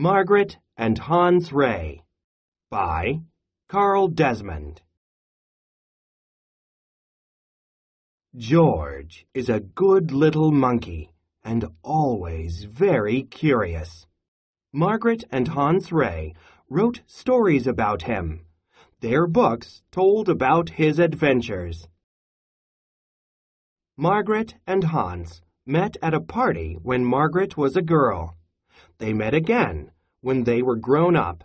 Margaret and Hans Ray by Carl Desmond. George is a good little monkey and always very curious. Margaret and Hans Ray wrote stories about him. Their books told about his adventures. Margaret and Hans met at a party when Margaret was a girl. They met again when they were grown up.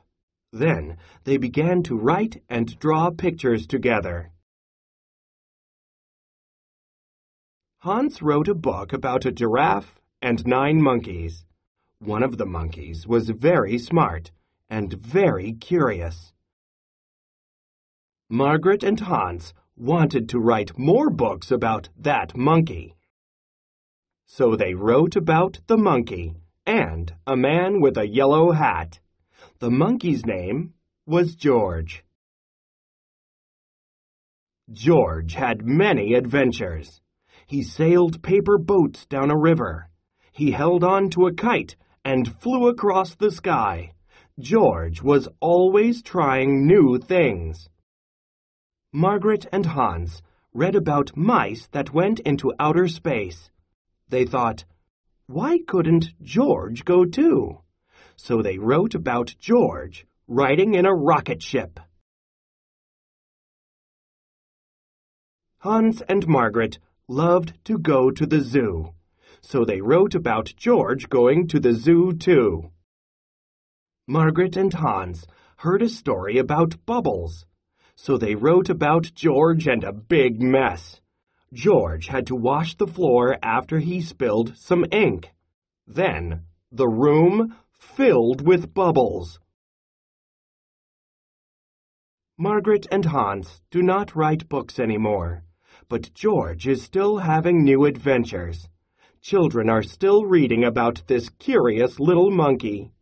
Then they began to write and draw pictures together. Hans wrote a book about a giraffe and 9 monkeys. One of the monkeys was very smart and very curious. Margaret and Hans wanted to write more books about that monkey. So they wrote about the monkey and a man with a yellow hat. The monkey's name was George. George had many adventures. He sailed paper boats down a river. He held on to a kite and flew across the sky. George was always trying new things. Margaret and Hans read about mice that went into outer space. They thought, why couldn't George go too? So they wrote about George riding in a rocket ship. Hans and Margaret loved to go to the zoo. So they wrote about George going to the zoo too. Margaret and Hans heard a story about bubbles. So they wrote about George and a big mess. George had to wash the floor after he spilled some ink. Then the room filled with bubbles. Margaret and Hans do not write books anymore, but George is still having new adventures. Children are still reading about this curious little monkey.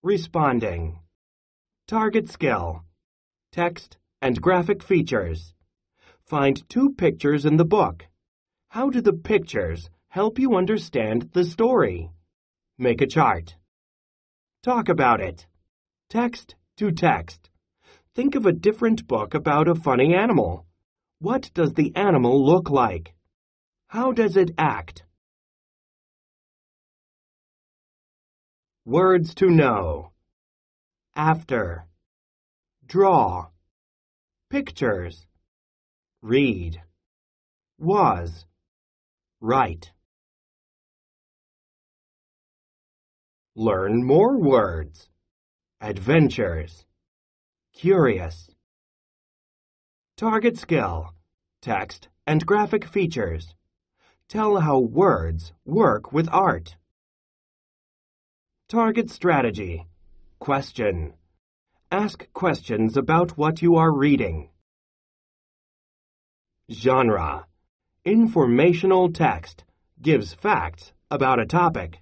Responding. Target skill. Text and graphic features. Find 2 pictures in the book. How do the pictures help you understand the story? Make a chart. Talk about it. Text to text. Think of a different book about a funny animal. What does the animal look like? How does it act? Words to know. After. Draw. Pictures. Read. Was. Write. Learn more words. Adventures. Curious. Target skill. Text and graphic features. Tell how words work with art. Target strategy. Question. Ask questions about what you are reading. Genre. Informational text gives facts about a topic.